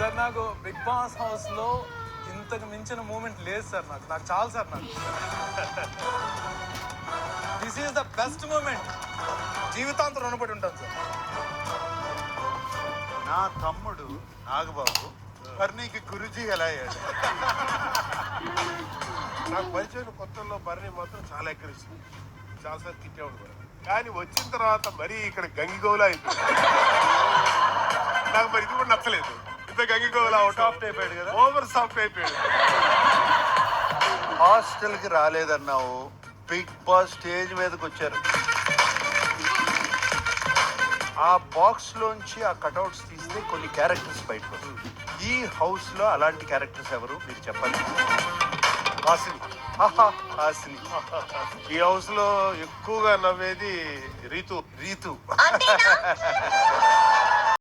Sir నాకు big boss house లో ఇంతకు మించిన మూమెంట్ లేదు సార్. నాకు చాలు సార్. నాకు this is the best moment. జీవితాంతం రుణపడి ఉంటాను సార్. నా తమ్ముడు నాగబాబు బర్నీకి గురుజీ ఎలా అయ్యాడు? నాకు పరిచయం కొత్తల్లో బర్నీ మాత్రం చాలా ఎక్కరిస్తుంది, చాలాసార్లు తిట్టేవాడు కూడా. కానీ వచ్చిన తర్వాత మరీ ఇక్కడ గంగిగోలా అయిపోయింది. నాకు మరి ఇది కూడా నచ్చలేదు. ఇంత గంగిగోలా సాఫ్ట్ అయిపోయాడు కదా, ఓవర్ సాఫ్ట్ అయిపోయాడు. హాస్టల్ కి రాలేదన్నావు, బిగ్ బాస్ స్టేజ్ మీదకి వచ్చారు. ఆ బాక్స్ లోంచి ఆ కటౌట్స్ తీస్తే కొన్ని క్యారెక్టర్స్ బయటకు వస్తుంది. ఈ హౌస్ లో అలాంటి క్యారెక్టర్స్ ఎవరు మీరు చెప్పండి? హాసిని. హాసిని. ఈ హౌస్ లో ఎక్కువగా నవ్వేది రీతు. రీతు.